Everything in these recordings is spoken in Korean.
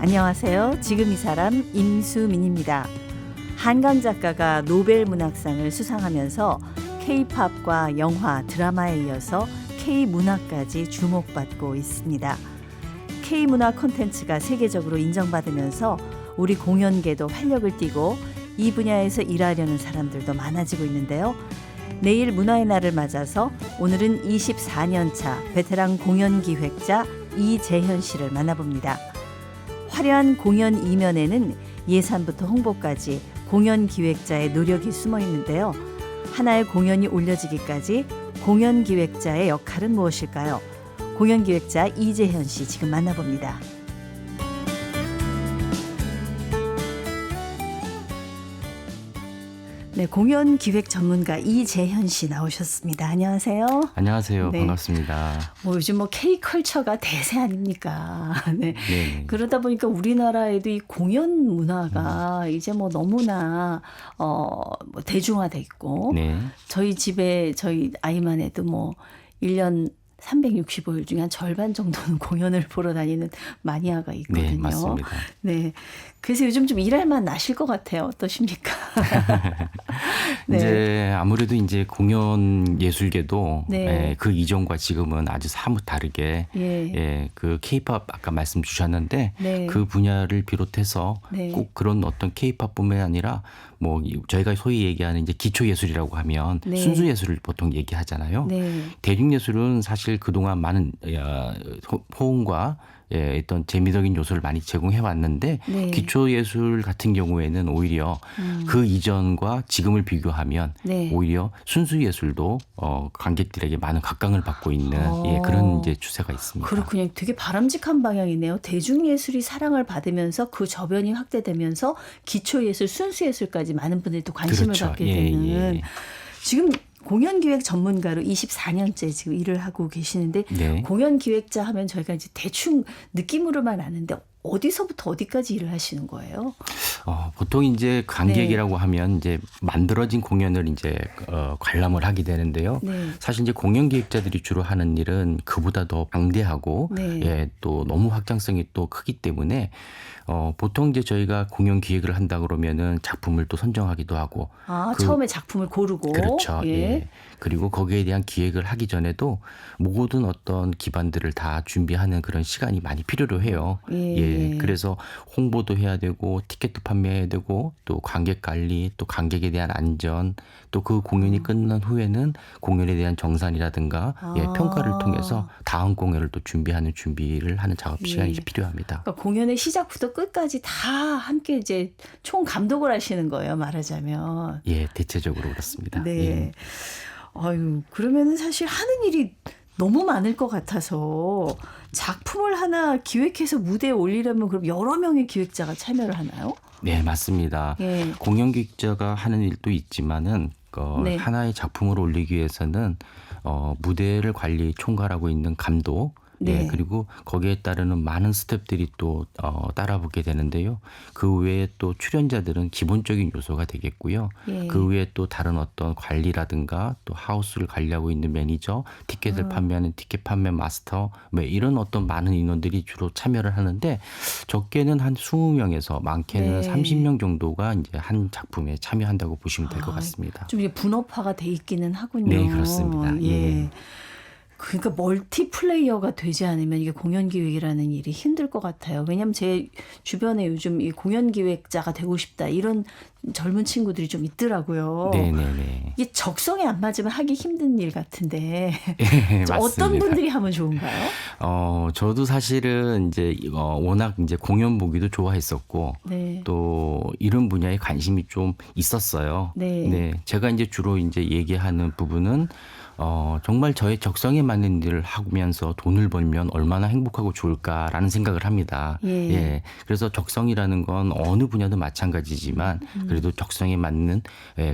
안녕하세요. 지금 이 사람 임수민입니다. 한강 작가가 노벨 문학상을 수상하면서 K-팝과 영화, 드라마에 이어서 K-문화까지 주목받고 있습니다. K-문화 콘텐츠가 세계적으로 인정받으면서 우리 공연계도 활력을 띠고 이 분야에서 일하려는 사람들도 많아지고 있는데요. 내일 문화의 날을 맞아서 오늘은 24년차 베테랑 공연기획자 이재현 씨를 만나봅니다. 화려한 공연 이면에는 예산부터 홍보까지 공연기획자의 노력이 숨어 있는데요. 하나의 공연이 올려지기까지 공연기획자의 역할은 무엇일까요? 공연기획자 이재현 씨 지금 만나봅니다. 네, 공연기획 전문가 이재현 씨 나오셨습니다. 안녕하세요. 안녕하세요. 네. 반갑습니다. 요즘 K컬처가 대세 아닙니까? 네. 네. 그러다 보니까 우리나라에도 이 공연 문화가 이제 너무나 대중화돼 있고 네. 저희 집에 저희 아이만 해도 1년 365일 중에 한 절반 정도는 공연을 보러 다니는 마니아가 있거든요. 네, 맞습니다. 네. 그래서 요즘 좀 일할 맛 나실 것 같아요. 어떠십니까? 네. 이제 아무래도 이제 공연 예술계도 네. 그 이전과 지금은 아주 사뭇 다르게 그 K-팝 아까 말씀 주셨는데 네. 그 분야를 비롯해서 네. 꼭 그런 어떤 K-팝뿐만 아니라 저희가 소위 얘기하는 이제 기초 예술이라고 하면 네. 순수 예술을 보통 얘기하잖아요. 네. 대중 예술은 사실 그동안 많은 호응과 어떤 재미적인 요소를 많이 제공해 왔는데 네. 기초 예술 같은 경우에는 오히려 그 이전과 지금을 비교하면 네. 오히려 순수 예술도 관객들에게 많은 각광을 받고 있는 그런 이제 추세가 있습니다. 그렇군요. 되게 바람직한 방향이네요. 대중예술이 사랑을 받으면서 그 저변이 확대되면서 기초예술, 순수예술까지 많은 분들이 또 관심을 그렇죠. 갖게 예, 되는. 예. 지금 공연기획 전문가로 24년째 지금 일을 하고 계시는데 네. 공연기획자 하면 저희가 이제 대충 느낌으로만 아는데 어디서부터 어디까지 일을 하시는 거예요? 보통 이제 관객이라고 하면 이제 만들어진 공연을 이제 관람을 하게 되는데요. 네. 사실 이제 공연 기획자들이 주로 하는 일은 그보다 더 방대하고 네. 또 너무 확장성이 또 크기 때문에 보통 이제 저희가 공연 기획을 한다 그러면은 작품을 또 선정하기도 하고 처음에 작품을 고르고 그렇죠. 예. 그리고 거기에 대한 기획을 하기 전에도 모든 어떤 기반들을 다 준비하는 그런 시간이 많이 필요로 해요. 그래서 홍보도 해야 되고 티켓도 판매해야 되고 또 관객 관리 또 관객에 대한 안전 또 그 공연이 끝난 후에는 공연에 대한 정산이라든가 평가를 통해서 다음 공연을 또 준비를 하는 작업 시간이 필요합니다. 그러니까 공연의 시작부터 끝까지 다 함께 이제 총 감독을 하시는 거예요, 말하자면. 예, 대체적으로 그렇습니다. 네. 예. 그러면은 사실 하는 일이 너무 많을 것 같아서 작품을 하나 기획해서 무대에 올리려면 그럼 여러 명의 기획자가 참여를 하나요? 네, 맞습니다. 예. 공연 기획자가 하는 일도 있지만은 네. 하나의 작품을 올리기 위해서는 무대를 관리 총괄하고 있는 감독 네. 그리고 거기에 따르는 많은 스태프들이 또 따라붙게 되는데요. 그 외에 또 출연자들은 기본적인 요소가 되겠고요. 그 외에 또 다른 어떤 관리라든가 또 하우스를 관리하고 있는 매니저, 티켓을 판매하는 티켓 판매 마스터 이런 어떤 많은 인원들이 주로 참여를 하는데 적게는 한 20명에서 많게는 30명 정도가 이제 한 작품에 참여한다고 보시면 될 것 같습니다. 좀 이제 분업화가 돼 있기는 하군요. 네, 그렇습니다. 예. 그러니까 멀티플레이어가 되지 않으면 이게 공연기획이라는 일이 힘들 것 같아요. 왜냐하면 제 주변에 요즘 이 공연기획자가 되고 싶다 이런 젊은 친구들이 좀 있더라고요. 네네네. 이게 적성에 안 맞으면 하기 힘든 일 같은데 네, 어떤 분들이 하면 좋은가요? 저도 사실은 이제 워낙 이제 공연 보기도 좋아했었고 또 이런 분야에 관심이 좀 있었어요. 네, 제가 이제 주로 이제 얘기하는 부분은 정말 저의 적성에 맞는 일을 하면서 돈을 벌면 얼마나 행복하고 좋을까라는 생각을 합니다. 그래서 적성이라는 건 어느 분야도 마찬가지지만 그래도 적성에 맞는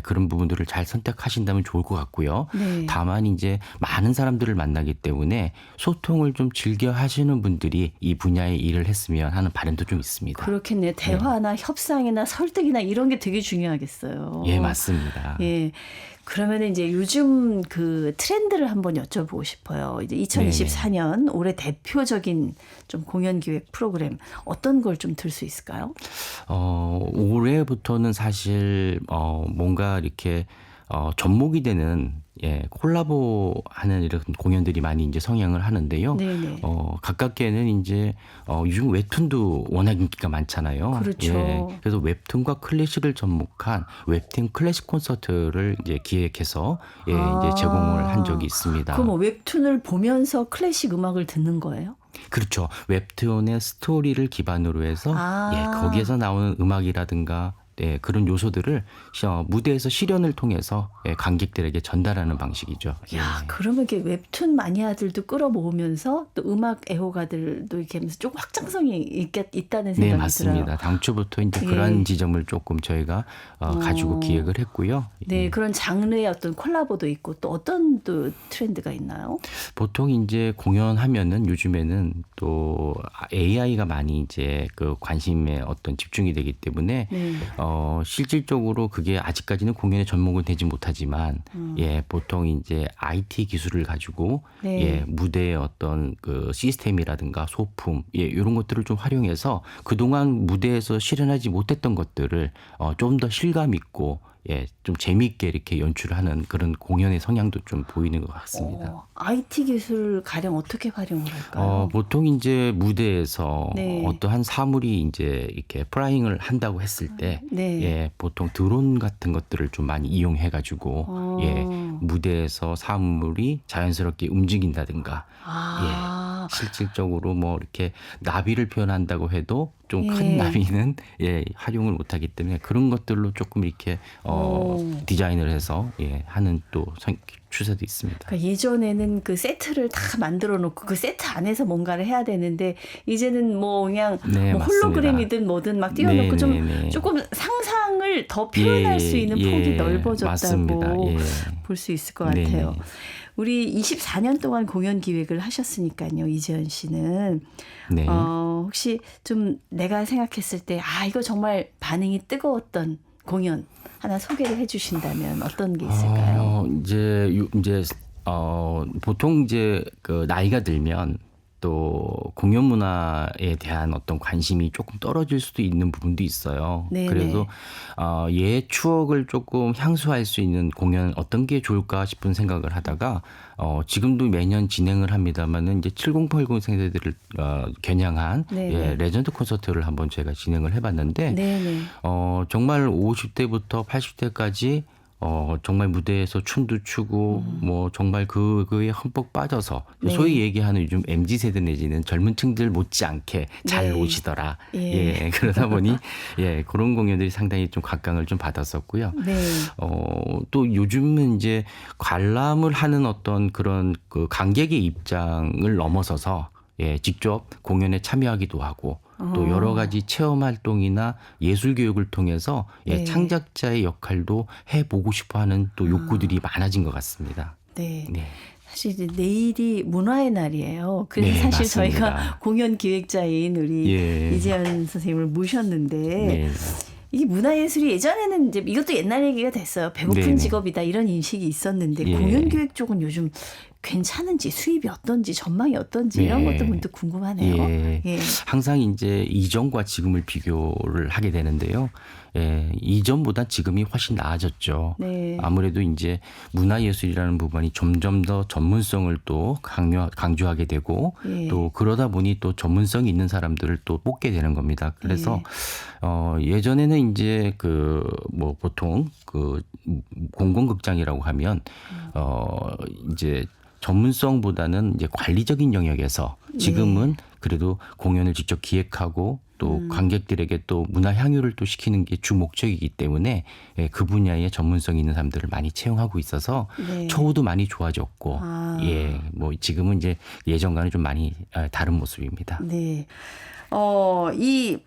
그런 부분들을 잘 선택하신다면 좋을 것 같고요. 다만 이제 많은 사람들을 만나기 때문에 소통을 좀 즐겨 하시는 분들이 이 분야의 일을 했으면 하는 바람도 좀 있습니다. 그렇겠네요. 대화나 협상이나 설득이나 이런 게 되게 중요하겠어요. 예, 맞습니다. 예. 그러면 이제 요즘 그 트렌드를 한번 여쭤보고 싶어요. 이제 2024년 올해 대표적인 좀 공연 기획 프로그램 어떤 걸 좀 들 수 있을까요? 올해부터는 사실 뭔가 이렇게 접목이 되는 콜라보하는 이런 공연들이 많이 이제 성행을 하는데요. 네네. 가깝게는 이제 요즘 웹툰도 워낙 인기가 많잖아요. 그렇죠. 그래서 웹툰과 클래식을 접목한 웹툰 클래식 콘서트를 이제 기획해서 이제 제공을 한 적이 있습니다. 그럼 뭐 웹툰을 보면서 클래식 음악을 듣는 거예요? 그렇죠. 웹툰의 스토리를 기반으로 해서 거기에서 나오는 음악이라든가 그런 요소들을 무대에서 실연을 통해서 관객들에게 전달하는 방식이죠. 야, 그러면 이렇게 웹툰 마니아들도 끌어모으면서 또 음악 애호가들도 이렇게 하면서 조금 확장성이 있다는 생각이 네, 맞습니다. 들어요. 당초부터 이제 그런 지점을 조금 저희가 가지고 기획을 했고요. 네, 그런 장르의 어떤 콜라보도 있고 또 어떤 또 트렌드가 있나요? 보통 이제 공연하면은 요즘에는 또 AI가 많이 이제 그 관심에 어떤 집중이 되기 때문에 실질적으로 그게 아직까지는 공연에 접목은 되지 못하지만 보통 이제 IT 기술을 가지고 무대의 어떤 그 시스템이라든가 소품 이런 것들을 좀 활용해서 그동안 무대에서 실현하지 못했던 것들을 좀 더 실감 있고 좀 재미있게 이렇게 연출하는 그런 공연의 성향도 좀 보이는 것 같습니다. IT 기술을 가령 어떻게 활용을 할까요? 보통 이제 무대에서 어떠한 사물이 이제 이렇게 플라잉을 한다고 했을 때, 보통 드론 같은 것들을 좀 많이 이용해가지고, 무대에서 사물이 자연스럽게 움직인다든가, 실질적으로 뭐 이렇게 나비를 표현한다고 해도 좀 큰 나비는 활용을 못하기 때문에 그런 것들로 조금 이렇게 디자인을 해서 하는 또 추세도 있습니다. 그러니까 예전에는 그 세트를 다 만들어 놓고 그 세트 안에서 뭔가를 해야 되는데 이제는 뭐 그냥 뭐 홀로그램이든 뭐든 막 띄워놓고 좀 조금 상상을 더 표현할 수 있는 폭이 넓어졌다고 볼 수 있을 것 같아요. 우리 24년 동안 공연 기획을 하셨으니까요, 이재현 씨는. 혹시 좀 내가 생각했을 때, 이거 정말 반응이 뜨거웠던 공연 하나 소개를 해 주신다면 어떤 게 있을까요? 보통 이제 그 나이가 들면 또 공연 문화에 대한 어떤 관심이 조금 떨어질 수도 있는 부분도 있어요. 그래서 옛 추억을 조금 향수할 수 있는 공연 어떤 게 좋을까 싶은 생각을 하다가 지금도 매년 진행을 합니다만은 이제 7080 세대들을 겨냥한 레전드 콘서트를 한번 제가 진행을 해봤는데 정말 50대부터 80대까지 정말 무대에서 춤도 추고 뭐 정말 그거에 흠뻑 빠져서 소위 얘기하는 요즘 MZ세대 내지는 젊은 층들 못지않게 잘 오시더라. 그러다 보니 그런 공연들이 상당히 좀 각광을 좀 받았었고요. 또 요즘은 이제 관람을 하는 어떤 그런 그 관객의 입장을 넘어서서 직접 공연에 참여하기도 하고 또 여러 가지 체험 활동이나 예술 교육을 통해서 창작자의 역할도 해보고 싶어하는 또 욕구들이 많아진 것 같습니다. 사실 이제 내일이 문화의 날이에요. 그래서 사실 맞습니다. 저희가 공연 기획자인 우리 이재현 선생님을 모셨는데 이 문화예술이 예전에는 이제 이것도 옛날 얘기가 됐어요. 배고픈 직업이다 이런 인식이 있었는데 공연 기획 쪽은 요즘 괜찮은지 수입이 어떤지 전망이 어떤지 이런 것도 문득 궁금하네요. 항상 이제 이전과 지금을 비교를 하게 되는데요. 이전보다 지금이 훨씬 나아졌죠. 아무래도 이제 문화예술이라는 부분이 점점 더 전문성을 또 강조하게 되고 또 그러다 보니 또 전문성이 있는 사람들을 또 뽑게 되는 겁니다. 그래서 예전에는 이제 그 뭐 보통 그 공공극장이라고 하면 이제 전문성보다는 이제 관리적인 영역에서 지금은 그래도 공연을 직접 기획하고 또 관객들에게 또 문화 향유를 또 시키는 게 주 목적이기 때문에 그 분야에 전문성 있는 사람들을 많이 채용하고 있어서 처우도 많이 좋아졌고 뭐 지금은 이제 예전과는 좀 많이 다른 모습입니다. 이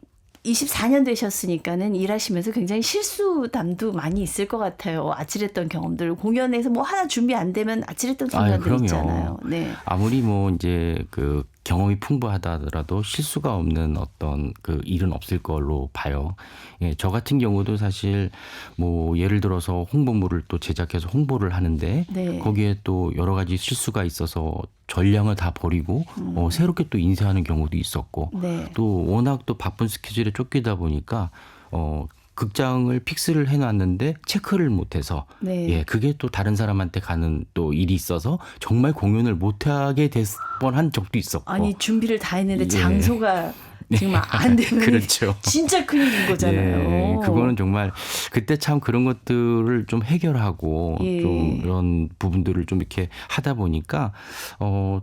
24년 되셨으니까는 일하시면서 굉장히 실수담도 많이 있을 것 같아요. 아찔했던 경험들. 공연에서 뭐 하나 준비 안 되면 아찔했던 순간들 있잖아요. 아무리 뭐 이제 그 경험이 풍부하다 하더라도 실수가 없는 어떤 그 일은 없을 걸로 봐요. 예, 저 같은 경우도 사실 뭐 예를 들어서 홍보물을 또 제작해서 홍보를 하는데 네. 거기에 또 여러 가지 실수가 있어서 전량을 다 버리고 새롭게 또 인쇄하는 경우도 있었고 네. 또 워낙 또 바쁜 스케줄에 쫓기다 보니까 극장을 픽스를 해놨는데 체크를 못해서 네. 예, 그게 또 다른 사람한테 가는 또 일이 있어서 정말 공연을 못하게 될 뻔한 적도 있었고. 아니 준비를 다 했는데 예. 장소가 지금 안 되면 그렇죠. 진짜 큰일인 거잖아요. 예, 그거는 정말 그때 참 그런 것들을 좀 해결하고 예. 좀 이런 부분들을 좀 이렇게 하다 보니까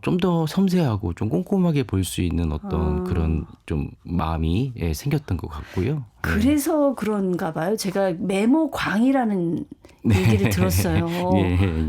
좀 더 섬세하고 좀 꼼꼼하게 볼 수 있는 어떤 그런 좀 마음이 예, 생겼던 것 같고요. 그래서 그런가 봐요. 제가 메모광이라는 얘기를 들었어요.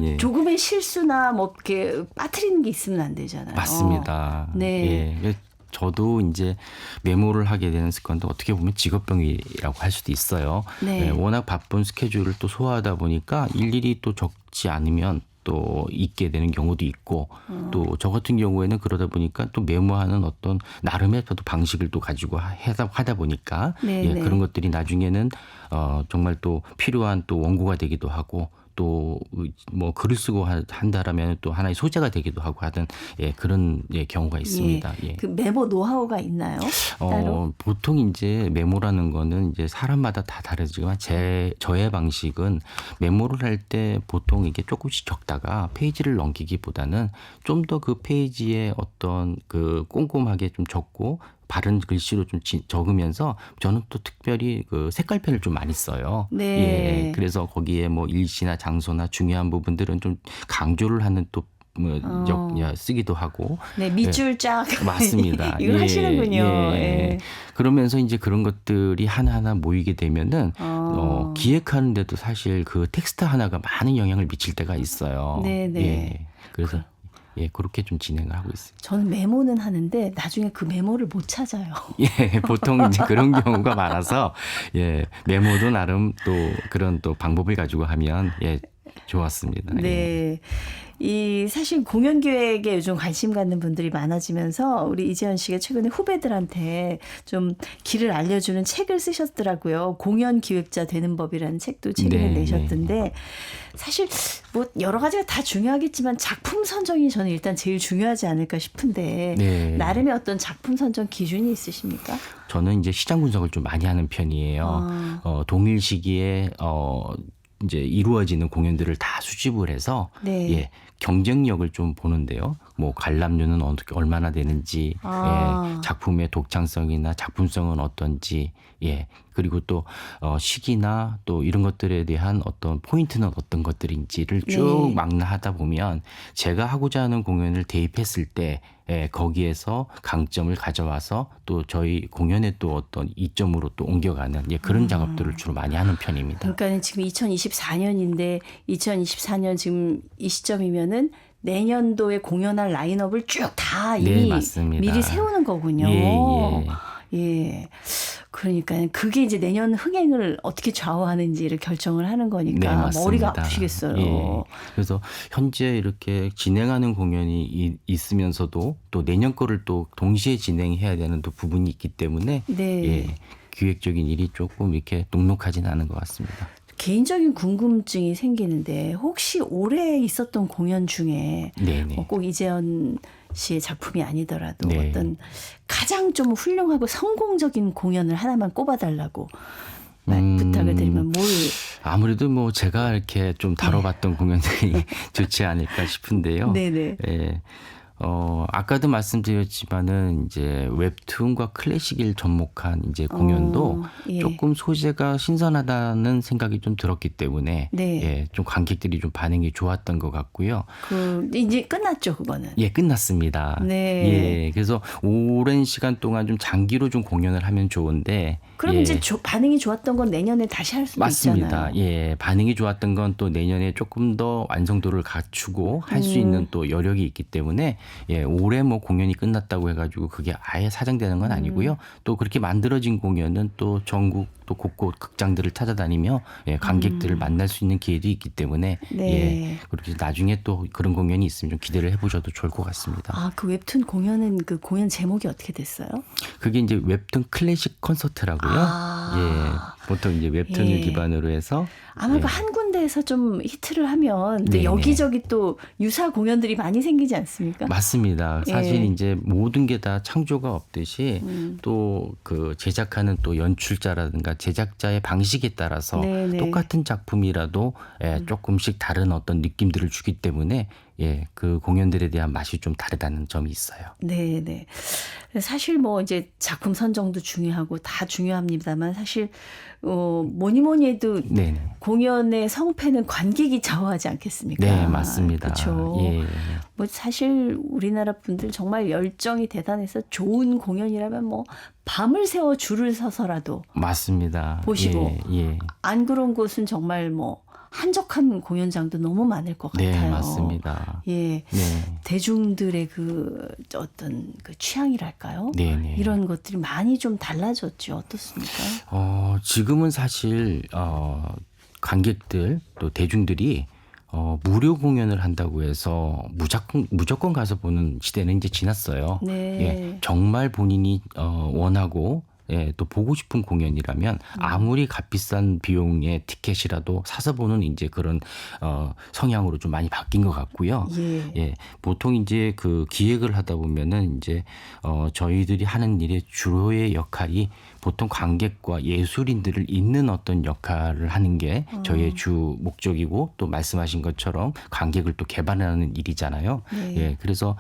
예. 조금의 실수나 뭐 이렇게 빠뜨리는 게 있으면 안 되잖아요. 맞습니다. 네. 예. 저도 이제 메모를 하게 되는 습관도 어떻게 보면 직업병이라고 할 수도 있어요. 네. 예, 워낙 바쁜 스케줄을 또 소화하다 보니까 일일이 또 적지 않으면 또 잊게 되는 경우도 있고 또 저 같은 경우에는 그러다 보니까 또 메모하는 어떤 나름의 또 방식을 또 가지고 하다 보니까 네, 예, 네. 그런 것들이 나중에는 정말 또 필요한 또 원고가 되기도 하고 또 뭐 글을 쓰고 한다라면 또 하나의 소재가 되기도 하고 하던 예, 그런 예, 경우가 있습니다. 예. 예. 그 메모 노하우가 있나요? 따로? 보통 이제 메모라는 거는 이제 사람마다 다 다르지만 저의 방식은 메모를 할 때 보통 이게 조금씩 적다가 페이지를 넘기기보다는 좀 더 그 페이지에 어떤 그 꼼꼼하게 좀 적고 바른 글씨로 좀 적으면서 저는 또 특별히 그 색깔펜을 좀 많이 써요. 네. 예. 그래서 거기에 뭐 일시나 장소나 중요한 부분들은 좀 강조를 하는 또 쓰기도 하고. 네, 밑줄 쫙. 맞습니다. 이걸 하시는군요. 예. 그러면서 이제 그런 것들이 하나하나 모이게 되면은 기획하는데도 사실 그 텍스트 하나가 많은 영향을 미칠 때가 있어요. 네네. 예. 그래서 예, 그렇게 좀 진행을 하고 있습니다. 저는 메모는 하는데 나중에 그 메모를 못 찾아요. 예, 보통 이제 그런 경우가 많아서 예, 메모도 나름 또 그런 또 방법을 가지고 하면 예, 좋았습니다. 네. 예. 이 사실 공연 기획에 요즘 관심 갖는 분들이 많아지면서 우리 이재현 씨가 최근에 후배들한테 좀 길을 알려주는 책을 쓰셨더라고요. 공연 기획자 되는 법이라는 책도 최근에 내셨던데 사실 뭐 여러 가지가 다 중요하겠지만 작품 선정이 저는 일단 제일 중요하지 않을까 싶은데 나름의 어떤 작품 선정 기준이 있으십니까? 저는 이제 시장 분석을 좀 많이 하는 편이에요. 동일 시기에 이제 이루어지는 공연들을 다 수집을 해서 예, 경쟁력을 좀 보는데요. 뭐 관람료는 얼마나 되는지, 예, 작품의 독창성이나 작품성은 어떤지, 예, 그리고 또 시기나 또 이런 것들에 대한 어떤 포인트는 어떤 것들인지를 쭉 망라하다 보면 제가 하고자 하는 공연을 대입했을 때 예, 거기에서 강점을 가져와서 또 저희 공연에 또 어떤 이점으로 또 옮겨가는 예, 그런 작업들을 주로 많이 하는 편입니다. 그러니까 지금 2024년인데 2024년 지금 이 시점이면은 내년도에 공연할 라인업을 쭉 다 이미 미리 세우는 거군요. 예. 그러니까 그게 이제 내년 흥행을 어떻게 좌우하는지를 결정을 하는 거니까 머리가 아프시겠어요. 예. 그래서 현재 이렇게 진행하는 공연이 있으면서도 또 내년 거를 또 동시에 진행해야 되는 또 부분이 있기 때문에 예, 기획적인 일이 조금 이렇게 녹록하지는 않은 것 같습니다. 개인적인 궁금증이 생기는데 혹시 올해 있었던 공연 중에 꼭 이재현 씨의 작품이 아니더라도 어떤 가장 좀 훌륭하고 성공적인 공연을 하나만 꼽아달라고 부탁을 드리면 뭘? 아무래도 뭐 제가 이렇게 좀 다뤄봤던 공연들이 좋지 않을까 싶은데요. 네네. 예. 아까도 말씀드렸지만은 이제 웹툰과 클래식을 접목한 이제 공연도 조금 소재가 신선하다는 생각이 좀 들었기 때문에 예, 좀 관객들이 좀 반응이 좋았던 것 같고요. 이제 끝났죠, 그거는? 예, 끝났습니다. 예, 그래서 오랜 시간 동안 좀 장기로 좀 공연을 하면 좋은데. 그럼 이제 반응이 좋았던 건 내년에 다시 할 수도 맞습니다. 있잖아요. 예, 반응이 좋았던 건 또 내년에 조금 더 완성도를 갖추고 할 수 있는 또 여력이 있기 때문에 올해 뭐 공연이 끝났다고 해가지고 그게 아예 사장되는 건 아니고요. 또 그렇게 만들어진 공연은 또 전국 또 곳곳 극장들을 찾아다니며 관객들을 만날 수 있는 기회도 있기 때문에 그렇게 나중에 또 그런 공연이 있으면 좀 기대를 해보셔도 좋을 것 같습니다. 아, 그 웹툰 공연은 그 공연 제목이 어떻게 됐어요? 그게 이제 웹툰 클래식 콘서트라고요. 보통 이제 웹툰을 기반으로 해서 아마 그 한 군데에서 좀 히트를 하면 또 여기저기 또 유사 공연들이 많이 생기지 않습니까? 맞습니다. 사실 이제 모든 게 다 창조가 없듯이 또 그 제작하는 또 연출자라든가 제작자의 방식에 따라서 똑같은 작품이라도 조금씩 다른 어떤 느낌들을 주기 때문에 그 공연들에 대한 맛이 좀 다르다는 점이 있어요. 네. 사실 뭐 이제 작품 선정도 중요하고 다 중요합니다만 사실 뭐니 해도 공연의 성패는 관객이 좌우하지 않겠습니까? 네, 맞습니다. 그렇죠. 뭐 사실 우리나라 분들 정말 열정이 대단해서 좋은 공연이라면 뭐 밤을 새워 줄을 서서라도 맞습니다. 보시고 안 그런 곳은 정말 뭐 한적한 공연장도 너무 많을 것 같아요. 네, 맞습니다. 대중들의 그 어떤 그 취향이랄까요? 이런 것들이 많이 좀 달라졌죠. 어떻습니까? 지금은 사실 관객들 또 대중들이 무료 공연을 한다고 해서 무조건 가서 보는 시대는 이제 지났어요. 정말 본인이 원하고 또 보고 싶은 공연이라면 아무리 값비싼 비용의 티켓이라도 사서 보는 이제 그런 성향으로 좀 많이 바뀐 것 같고요. 보통 이제 그 기획을 하다 보면은 이제 저희들이 하는 일의 주로의 역할이 보통 관객과 예술인들을 잇는 어떤 역할을 하는 게 저희의 주 목적이고 또 말씀하신 것처럼 관객을 또 개발하는 일이잖아요. 그래서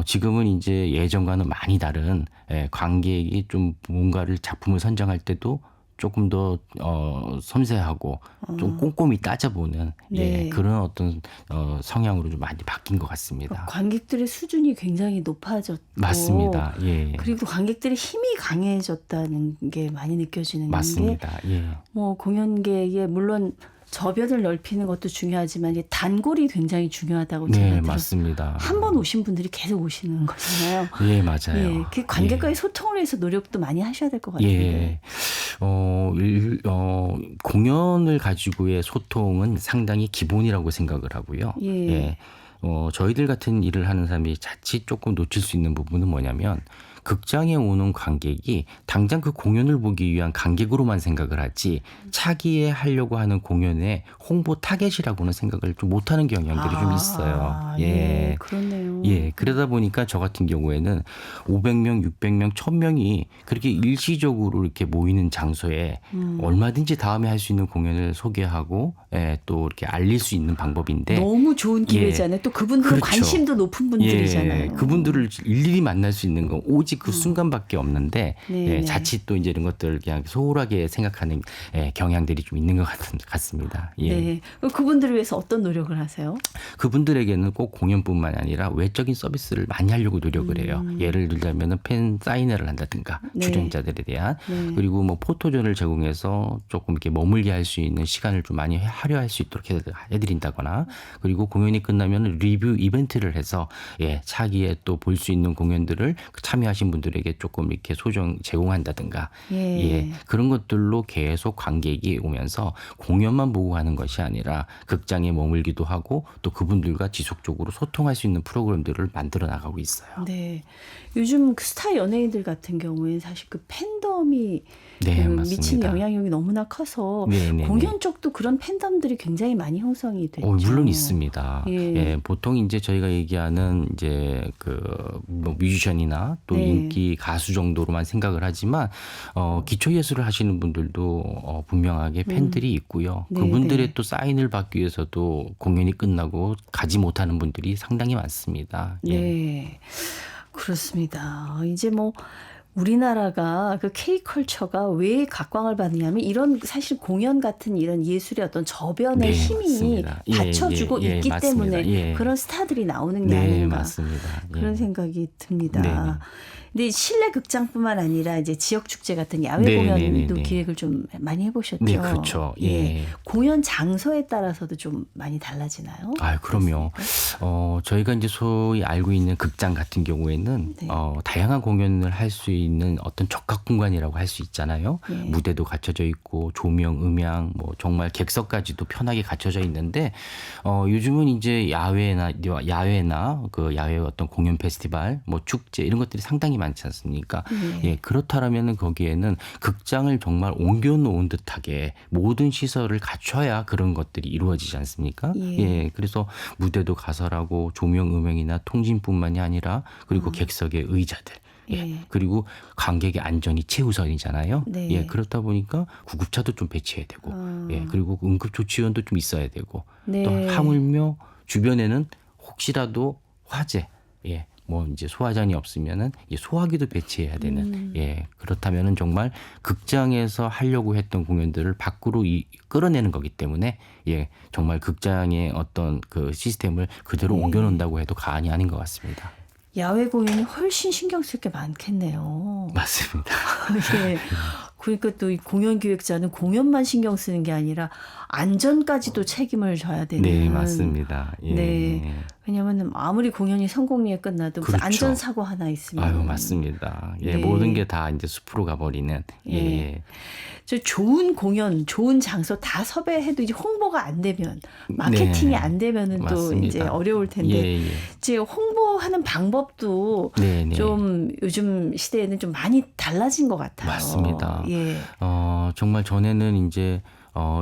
지금은 이제 예전과는 많이 다른 관객이 좀 뭔가를 작품을 선정할 때도 조금 더 섬세하고 좀 꼼꼼히 따져보는 그런 어떤 성향으로 좀 많이 바뀐 것 같습니다. 관객들의 수준이 굉장히 높아졌고 맞습니다. 그리고 관객들의 힘이 강해졌다는 게 많이 느껴지는 맞습니다. 게 뭐 공연계에 물론 저변을 넓히는 것도 중요하지만 이제 단골이 굉장히 중요하다고 제가 들었어요. 맞습니다. 한 번 오신 분들이 계속 오시는 거잖아요. 맞아요. 그 관객과의 소통을 위해서 노력도 많이 하셔야 될 것 같은데. 공연을 가지고의 소통은 상당히 기본이라고 생각을 하고요. 저희들 같은 일을 하는 사람이 자칫 조금 놓칠 수 있는 부분은 뭐냐면 극장에 오는 관객이 당장 그 공연을 보기 위한 관객으로만 생각을 하지 차기에 하려고 하는 공연의 홍보 타겟이라고는 생각을 좀 못하는 경향들이 좀 있어요. 그렇네요. 그러다 보니까 저 같은 경우에는 500명, 600명, 1000명이 그렇게 일시적으로 이렇게 모이는 장소에 얼마든지 다음에 할 수 있는 공연을 소개하고 또 이렇게 알릴 수 있는 방법인데 너무 좋은 기회잖아요. 또 그분들은 관심도 높은 분들이잖아요. 그분들을 일일이 만날 수 있는 건 오직 그 순간밖에 없는데 자칫 또 이제 이런 것들을 그냥 소홀하게 생각하는 경향들이 좀 있는 것 같습니다. 그분들을 위해서 어떤 노력을 하세요? 그분들에게는 꼭 공연뿐만 아니라 외적인 서비스를 많이 하려고 노력을 해요. 예를 들자면 팬 사인회를 한다든가 출연자들에 대한 그리고 뭐 포토존을 제공해서 조금 이렇게 머물게 할 수 있는 시간을 좀 많이 할애할 수 있도록 해드린다거나 그리고 공연이 끝나면 리뷰 이벤트를 해서 차기에 또 볼 수 있는 공연들을 참여하신 분들에게 조금 이렇게 소정 제공한다든가 그런 것들로 계속 관객이 오면서 공연만 보고 하는 것이 아니라 극장에 머물기도 하고 또 그분들과 지속적으로 소통할 수 있는 프로그램들을 만들어 나가고 있어요. 요즘 그 스타 연예인들 같은 경우에 사실 그 팬덤이 미치는 영향력이 너무나 커서 공연 쪽도 그런 팬덤들이 굉장히 많이 형성이 됐죠. 물론 있습니다. 보통 이제 저희가 얘기하는 이제 뭐 뮤지션이나 또 인기 가수 정도로만 생각을 하지만 기초 예술을 하시는 분들도 분명하게 팬들이 있고요. 그분들의 또 사인을 받기 위해서도 공연이 끝나고 가지 못하는 분들이 상당히 많습니다. 그렇습니다. 이제 뭐 우리나라가 그 K컬처가 왜 각광을 받느냐면 이런 사실 공연 같은 이런 예술의 어떤 저변의 힘이 받쳐주고 있기 때문에 그런 스타들이 나오는 게 아닌가 맞습니다. 그런 생각이 듭니다. 근데 실내 극장뿐만 아니라 이제 지역 축제 같은 야외 네, 공연도 네, 네, 네. 기획을 좀 많이 해보셨죠. 네, 그렇죠. 예. 공연 장소에 따라서도 좀 많이 달라지나요? 아, 그럼요. 저희가 이제 소위 알고 있는 극장 같은 경우에는 네. 다양한 공연을 할 수 있는 어떤 적합 공간이라고 할 수 있잖아요. 네. 무대도 갖춰져 있고 조명, 음향, 뭐 정말 객석까지도 편하게 갖춰져 있는데 요즘은 이제 야외나 그 야외 어떤 공연 페스티벌, 뭐 축제 이런 것들이 상당히 많지 않습니까? 예, 그렇다라면은 거기에는 극장을 정말 옮겨놓은 듯하게 모든 시설을 갖춰야 그런 것들이 이루어지지 않습니까? 예, 그래서 무대도 가설하고 조명, 음향이나 통신뿐만이 아니라 그리고 객석의 의자들. 예. 그리고 관객의 안전이 최우선이잖아요. 네. 예, 그렇다 보니까 구급차도 좀 배치해야 되고, 예, 그리고 응급조치원도 좀 있어야 되고, 네. 또 하물며 주변에는 혹시라도 화재, 예, 뭐 이제 소화장이 없으면은 소화기도 배치해야 되는, 예, 그렇다면은 정말 극장에서 하려고 했던 공연들을 밖으로 끌어내는 거기 때문에, 예, 정말 극장의 어떤 그 시스템을 그대로 옮겨놓는다고 해도 과언이 아닌 것 같습니다. 야외 공연이 훨씬 신경 쓸 게 많겠네요. 맞습니다. 예. 그러니까 또 이 공연 기획자는 공연만 신경 쓰는 게 아니라 안전까지도 책임을 져야 되는. 네, 맞습니다. 예. 네. 왜냐하면 아무리 공연이 성공리에 끝나도 무슨 그렇죠. 안전사고 하나 있으면. 아유, 맞습니다. 예, 네. 모든 게 다 이제 숲으로 가버리는. 예. 저 좋은 공연, 좋은 장소 다 섭외해도 이제 홍보가 안 되면, 마케팅이 네. 안 되면은 또 맞습니다. 이제 어려울 텐데. 예, 예. 이제 홍보하는 방법도 네, 네. 좀 요즘 시대에는 좀 많이 달라진 것 같아요. 맞습니다. 예. 정말 전에는 이제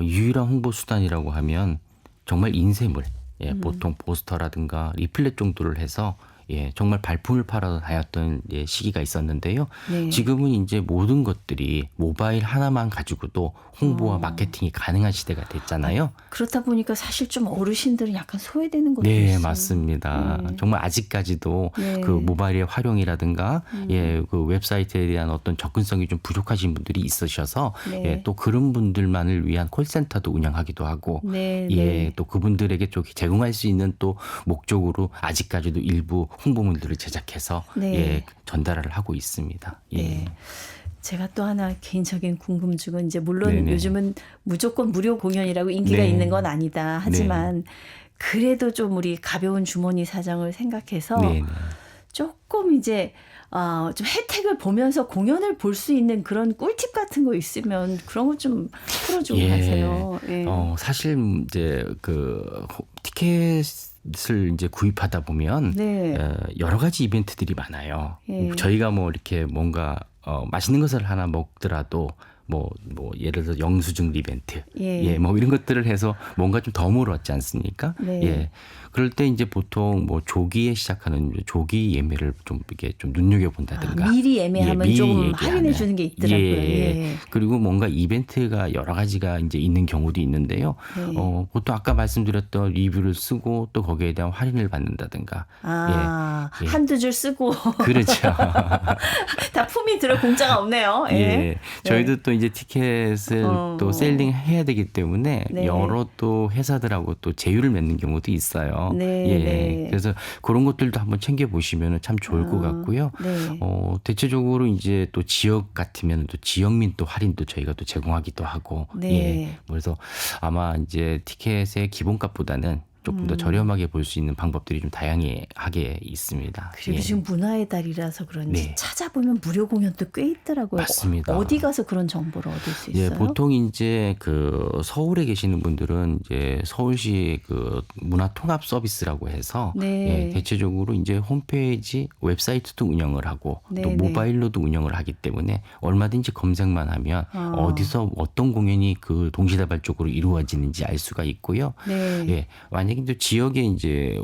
유일한 홍보 수단이라고 하면 정말 인쇄물, 예, 보통 포스터라든가 리플렛 정도를 해서 예, 정말 발품을 팔아 다녔던 시기가 있었는데요. 네. 지금은 이제 모든 것들이 모바일 하나만 가지고도 홍보와 마케팅이 가능한 시대가 됐잖아요. 그렇다 보니까 사실 좀 어르신들은 약간 소외되는 것도 네, 있어요. 맞습니다. 네. 정말 아직까지도 네. 그 모바일의 활용이라든가 예, 그 웹사이트에 대한 어떤 접근성이 좀 부족하신 분들이 있으셔서 네. 예, 또 그런 분들만을 위한 콜센터도 운영하기도 하고 네, 예, 네. 또 그분들에게 좀 제공할 수 있는 또 목적으로 아직까지도 일부 홍보물들을 제작해서 네. 예, 전달을 하고 있습니다. 예. 네. 제가 또 하나 개인적인 궁금증은 이제 물론 네네. 요즘은 무조건 무료 공연이라고 인기가 네. 있는 건 아니다. 하지만 그래도 좀 우리 가벼운 주머니 사정을 생각해서 네, 네. 조금 이제 좀 혜택을 보면서 공연을 볼 수 있는 그런 꿀팁 같은 거 있으면 그런 거 좀 풀어주고 가세요. 예. 사실 이제 그 티켓을 이제 구입하다 보면 네. 여러 가지 이벤트들이 많아요. 예. 저희가 뭐 이렇게 뭔가 맛있는 것을 하나 먹더라도 뭐 예를 들어서 영수증 이벤트, 예. 뭐 이런 것들을 해서 뭔가 좀 덤을 얻지 않습니까? 네. 예. 그럴 때 이제 보통 뭐 조기에 시작하는 조기 예매를 좀 이렇게 좀 눈여겨 본다든가. 미리 예매하면 미리 좀 얘기하는. 할인해 주는 게 있더라고요. 예. 그리고 뭔가 이벤트가 여러 가지가 이제 있는 경우도 있는데요. 네. 보통 아까 말씀드렸던 리뷰를 쓰고 또 거기에 대한 할인을 받는다든가. 예. 한두 줄 쓰고 그렇죠. 다 품이 들어 공짜가 없네요. 예. 예. 저희도 또 이제 티켓을 또 셀링 해야 되기 때문에 네. 여러 또 회사들하고 또 제휴를 맺는 경우도 있어요. 네, 예. 네. 그래서 그런 것들도 한번 챙겨 보시면 참 좋을 것 같고요. 네. 대체적으로 이제 또 지역 같으면 또 지역민 또 할인도 저희가 또 제공하기도 하고. 네. 예. 그래서 아마 이제 티켓의 기본값보다는 조금 더 저렴하게 볼 수 있는 방법들이 좀 다양하게 있습니다. 그리고 예. 지금 문화의 달이라서 그런지 네. 찾아보면 무료 공연도 꽤 있더라고요. 맞습니다. 어디 가서 그런 정보를 얻을 수 있어요? 예, 보통 이제 그 서울에 계시는 분들은 이제 서울시 그 문화 통합 서비스라고 해서 네. 예, 대체적으로 이제 홈페이지, 웹사이트도 운영을 하고 네, 또 네. 모바일로도 운영을 하기 때문에 얼마든지 검색만 하면 어디서 어떤 공연이 그 동시다발적으로 이루어지는지 알 수가 있고요. 네. 예, 만약에 또 지역에 이제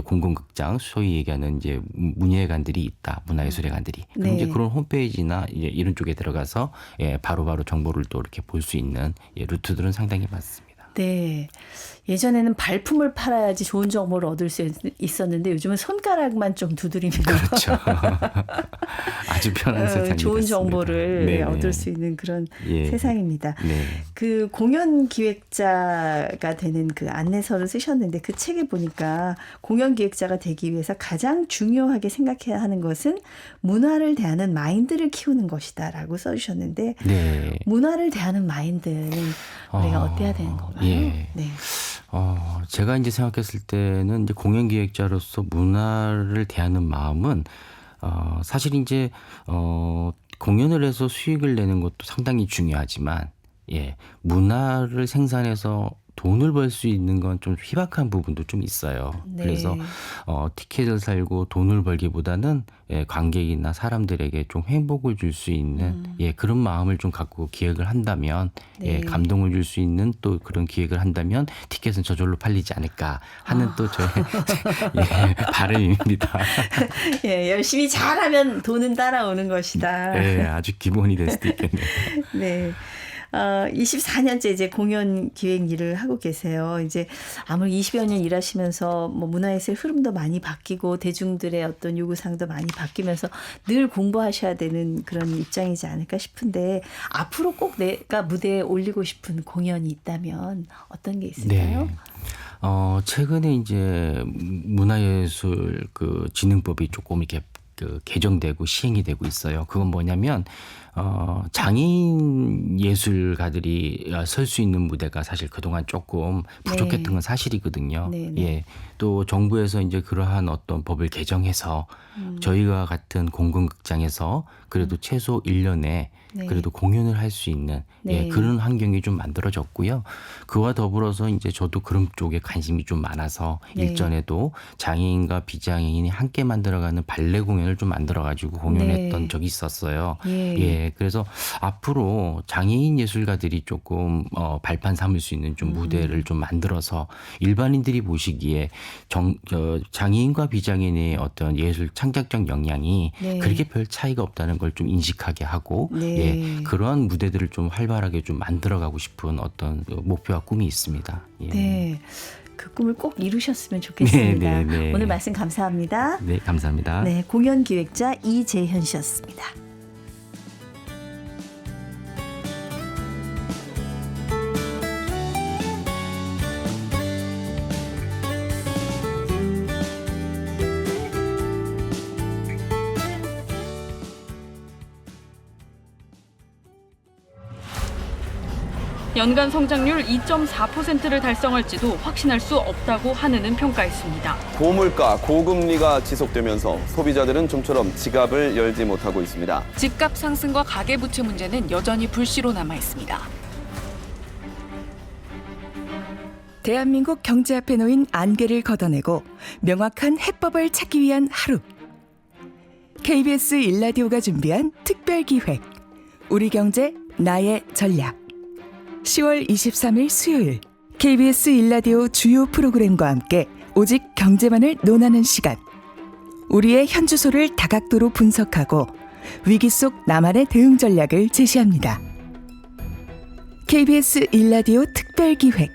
공공극장, 소위 얘기하는 이제 문예관들이 있다, 문화예술회관들이 그럼 네. 이제 그런 홈페이지나 이제 이런 쪽에 들어가서 예, 바로바로 정보를 또 이렇게 볼 수 있는 루트들은 상당히 많습니다. 네. 예전에는 발품을 팔아야지 좋은 정보를 얻을 수 있었는데 요즘은 손가락만 좀 두드리면 그렇죠. 아주 편한 세상이 좋은 됐습니다. 정보를 네네. 얻을 수 있는 그런 예. 세상입니다. 네. 그 공연 기획자가 되는 그 안내서를 쓰셨는데 그 책에 보니까 공연 기획자가 되기 위해서 가장 중요하게 생각해야 하는 것은 문화를 대하는 마인드를 키우는 것이다라고 써주셨는데 네. 문화를 대하는 마인드는 우리가 어때야 되는 건가요? 예. 네. 제가 이제 생각했을 때는 이제 공연 기획자로서 문화를 대하는 마음은 사실 이제 공연을 해서 수익을 내는 것도 상당히 중요하지만 예, 문화를 생산해서 돈을 벌 수 있는 건 좀 희박한 부분도 좀 있어요. 네. 그래서 티켓을 살고 돈을 벌기보다는 예, 관객이나 사람들에게 좀 행복을 줄 수 있는 예, 그런 마음을 좀 갖고 기획을 한다면 네. 예, 감동을 줄 수 있는 또 그런 기획을 한다면 티켓은 저절로 팔리지 않을까 하는 또 저의 예, 바람입니다. 예, 열심히 잘하면 돈은 따라오는 것이다. 예, 아주 기본이 될 수도 있겠네요. 네. 24년째 이제 공연 기획 일을 하고 계세요. 이제 아무리 20여 년 일하시면서 뭐 문화예술 흐름도 많이 바뀌고 대중들의 어떤 요구사항도 많이 바뀌면서 늘 공부하셔야 되는 그런 입장이지 않을까 싶은데 앞으로 꼭 내가 무대에 올리고 싶은 공연이 있다면 어떤 게 있을까요? 네. 최근에 이제 문화예술 그 진흥법이 조금 이렇게 그 개정되고 시행이 되고 있어요. 그건 뭐냐면 장애인 예술가들이 설 수 있는 무대가 사실 그동안 조금 부족했던 네. 건 사실이거든요. 네, 네. 예. 또 정부에서 이제 그러한 어떤 법을 개정해서 저희와 같은 공공극장에서 그래도 최소 1년에 네. 그래도 공연을 할 수 있는 네. 예, 그런 환경이 좀 만들어졌고요. 그와 더불어서 이제 저도 그런 쪽에 관심이 좀 많아서 네. 일전에도 장애인과 비장애인이 함께 만들어가는 발레 공연을 좀 만들어가지고 공연했던 네. 적이 있었어요. 예. 예, 그래서 앞으로 장애인 예술가들이 조금 발판 삼을 수 있는 좀 무대를 좀 만들어서 일반인들이 보시기에 장애인과 비장애인의 어떤 예술 창작적 역량이 네. 그렇게 별 차이가 없다는 걸 좀 인식하게 하고 네. 예, 그러한 무대들을 좀 활발하게 좀 만들어가고 싶은 어떤 목표와 꿈이 있습니다. 예. 네. 그 꿈을 꼭 이루셨으면 좋겠습니다. 네, 네, 네. 오늘 말씀 감사합니다. 네, 감사합니다. 네, 공연 기획자 이재현 씨였습니다. 연간 성장률 2.4%를 달성할지도 확신할 수 없다고 한은은 평가했습니다. 고물가, 고금리가 지속되면서 소비자들은 좀처럼 지갑을 열지 못하고 있습니다. 집값 상승과 가계부채 문제는 여전히 불씨로 남아 있습니다. 대한민국 경제 앞에 놓인 안개를 걷어내고 명확한 해법을 찾기 위한 하루. KBS 일라디오가 준비한 특별기획. 우리 경제 나의 전략. 10월 23일 수요일 KBS 일라디오 주요 프로그램과 함께 오직 경제만을 논하는 시간. 우리의 현주소를 다각도로 분석하고 위기 속 나만의 대응 전략을 제시합니다. KBS 일라디오 특별기획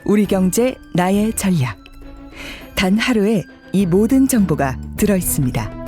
우리 경제 나의 전략. 단 하루에 이 모든 정보가 들어있습니다.